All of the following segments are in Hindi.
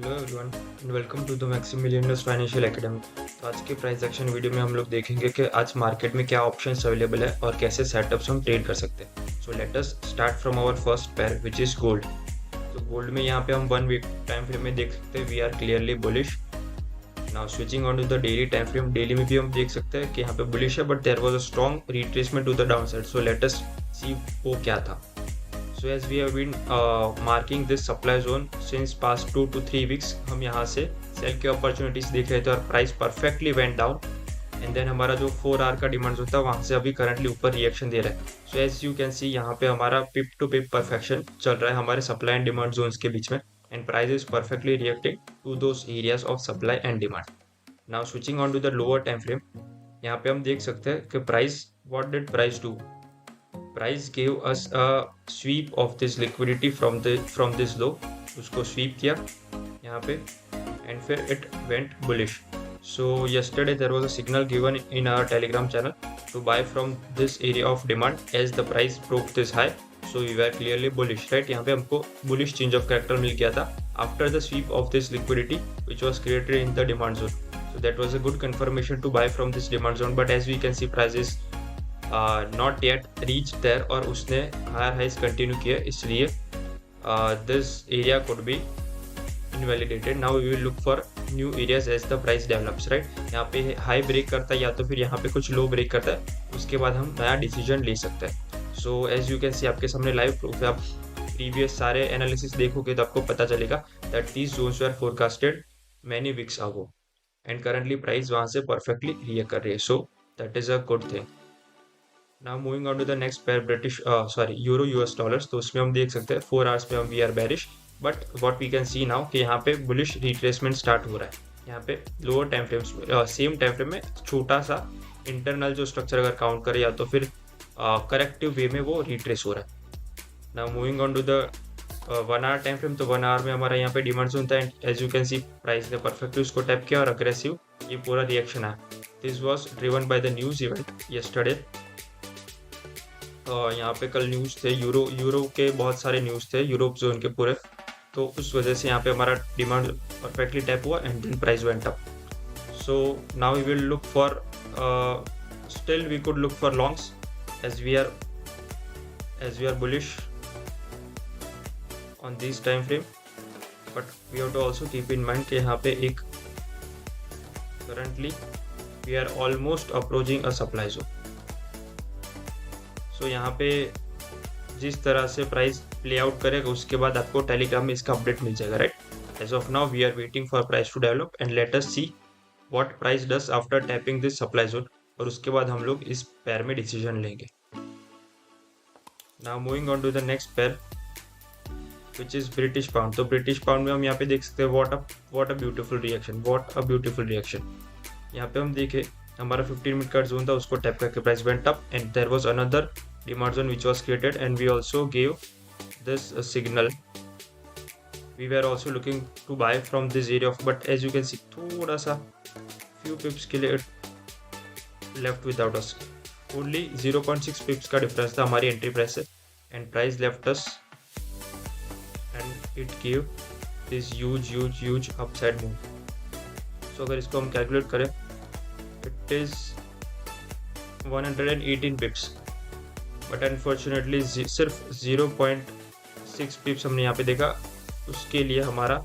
Hello everyone and welcome to the Maximillionaires financial academy. तो आज के प्राइस एक्शन वीडियो में हम लोग देखेंगे कि आज मार्केट में क्या ऑप्शंस अवेलेबल है और कैसे सेटअप्स हम ट्रेड कर सकते हैं। So let us start from our first pair which is gold. तो गोल्ड में यहाँ पे हम 1 वीक टाइम फ्रेम में देख सकते हैं we are clearly bullish. Now switching on to the daily time frame, daily में भी हम देख सकते हैं कि यहाँ पे बुलिश है but there was a strong retracement to the down side. So let us see वो क्या था। So as we have been marking this supply zone since past 2 to 3 weeks, हम यहाँ से सेल के अपॉर्चुनिटीज देख रहे थे और price perfectly went down and then हमारा जो 4 आवर का डिमांड होता है वहाँ से अभी करंटली ऊपर रिएक्शन दे रहा है। So as you can see यहाँ पे हमारा पिप टू पिप परफेक्शन चल रहा है हमारे सप्लाई एंड डिमांड जोन्स के बीच में and price is perfectly reacting to those areas of supply and demand. Now switching on to the lower time frame, यहाँ पे हम देख सकते हैं कि price what did price do. Price gave us a sweep of this liquidity from this low, उसको sweep किया यहाँ पे and फिर it went bullish. So yesterday there was a signal given in our Telegram channel to buy from this area of demand as the price broke this high. So we were clearly bullish, right? यहाँ पे हमको bullish change of character मिल गया था after the sweep of this liquidity which was created in the demand zone. So that was a good confirmation to buy from this demand zone. But as we can see prices not yet reach there और उसने हायर हाइज कंटिन्यू किया, इसलिए this area could be invalidated. Now we will look for new areas as the price develops, right? यहाँ पे हाई ब्रेक करता है या तो फिर यहाँ पे कुछ लो ब्रेक करता है, उसके बाद हम नया डिसीजन ले सकते हैं। So as you can see आपके सामने लाइव प्रूफ है। आप प्रीवियस सारे एनालिसिस देखोगे तो आपको पता चलेगा that these zones were forecasted many weeks ago and currently price वहाँ से परफेक्टली रिएक्ट कर रही है। So that is a good thing. Now moving on to the next pair euro US dollars. तो उसमें हम देख सकते हैं 4 आवर्स में हम we are bearish but what we can see now कि यहाँ पे बुलिश रिट्रेसमेंट स्टार्ट हो रहा है। यहाँ पे lower time frame same time frame में छोटा सा इंटरनल जो स्ट्रक्चर अगर काउंट करें या तो फिर करेक्टिव वे में वो रिट्रेस हो रहा है। Now moving on to the 1 hour time frame. तो 1 आवर में हमारा यहाँ पे डिमांड जोन था and as you can see price ने परफेक्टली उसको टैप किया और अग्रेसिव ये पूरा रिएक्शन आया। This was driven by the news event yesterday. यहाँ पे कल न्यूज़ थे यूरो के बहुत सारे न्यूज़ थे यूरोप जोन के पूरे, तो उस वजह से यहाँ पे हमारा डिमांड परफेक्टली टैप हुआ and then price went up. So now we will look for still we could look for longs as we are bullish on this time frame but we have to also keep in mind कि यहाँ पे एक currently we are almost approaching a supply zone. तो यहाँ पे जिस तरह से प्राइस प्ले आउट करेगा उसके बाद आपको टेलीग्राम में इसका अपडेट मिल जाएगा, right? As of now we are waiting for price to develop and let us see what price does after tapping this supply zone और उसके बाद हम लोग इस पेयर में डिसीजन लेंगे। Now moving on to the next pair which is British pound. तो ब्रिटिश पाउंड में हम यहाँ पे देख सकते हैं व्हाट अ ब्यूटीफुल रिएक्शन। यहाँ पे हम देखे हमारा 15 मिनट का जोन था, उसको टैप करके price went up and there was another demand zone which was created and we also gave this signal. We were also looking to buy from this area of but as you can see थोड़ा सा few pips के लिए left without us, only 0.6 pips का डिफरेंस था हमारी एंट्री प्राइस से and price left us and it gave this huge upside move. so अगर इसको हम कैलकुलेट करें it is 118 pips but unfortunately सिर्फ 0.6 पिप्स हमने यहाँ पे देखा, उसके लिए हमारा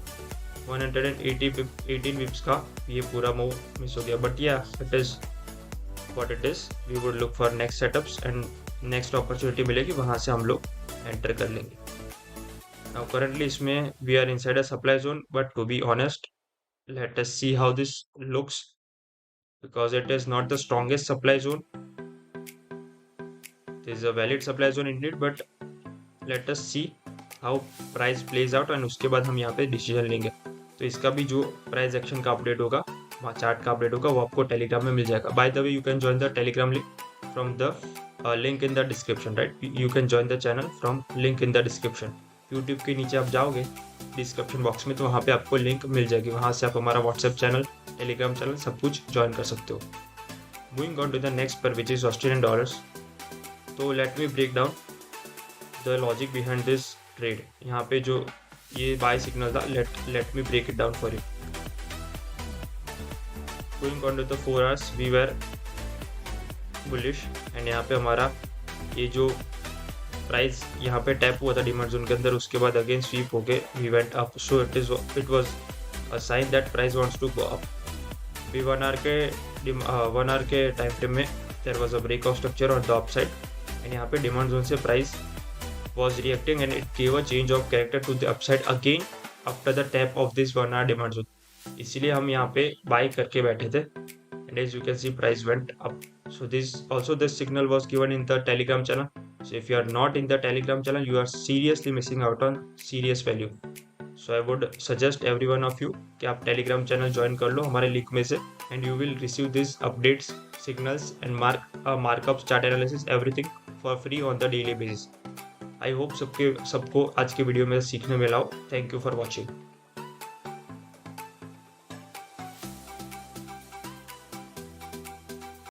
118 पिप्स का ये पूरा मूव मिस हो गया। But yeah it is what it is. We would look for next setups and next opportunity मिलेगी वहाँ से हम लोग एंटर कर लेंगे। नाउ करंटली इसमें we are inside a supply zone but to be honest let us see how this looks because it is not the strongest supply zone. is a valid supply zone indeed but let us see how price plays out and उसके बाद हम यहाँ पे डिसीजन लेंगे। तो इसका भी जो प्राइस एक्शन का अपडेट होगा वहाँ चार्ट का अपडेट होगा वो आपको टेलीग्राम में मिल जाएगा। By the way you can join the Telegram link from the link in the description, right? You can join the channel from link in the description. YouTube के नीचे आप जाओगे डिस्क्रिप्शन बॉक्स में तो वहाँ पे आपको लिंक मिल जाएगी, वहाँ से आप हमारा व्हाट्सएप चैनल, टेलीग्राम चैनल सब कुछ ज्वाइन कर सकते हो। Moving on to the next pair which is Australian dollars. तो let me break down the logic behind this trade. यहाँ पे जो ये बाय सिग्नल था. Let me break it down for you. Going on to the 4 hours we were bullish and यहाँ पे हमारा ये जो प्राइस यहाँ पे टैप हुआ था डिमांड जोन के अंदर, उसके बाद अगेन स्वीप हो गए we went up. So it was a sign that price wants to go up. भी 1 hour के टाइम फ्रेम में there was a breakout structure on the upside and यहाँ पे डिमांड जोन से price was reacting and it gave a change of character to the upside again after the tap of this 1 hour demand zone. इसीलिए हम यहाँ पे बाय करके बैठे थे and as you can see price went up. So this signal was given in the Telegram channel. So if you are not in the Telegram channel, you are seriously missing out on serious value. So I would suggest every one of you कि आप Telegram channel join कर लो हमारे लिंक में से and you will receive these updates, signals and markups, chart analysis, everything for free on the daily basis. I hope सबको आज के वीडियो में सीखने मिला हो. Thank you for watching.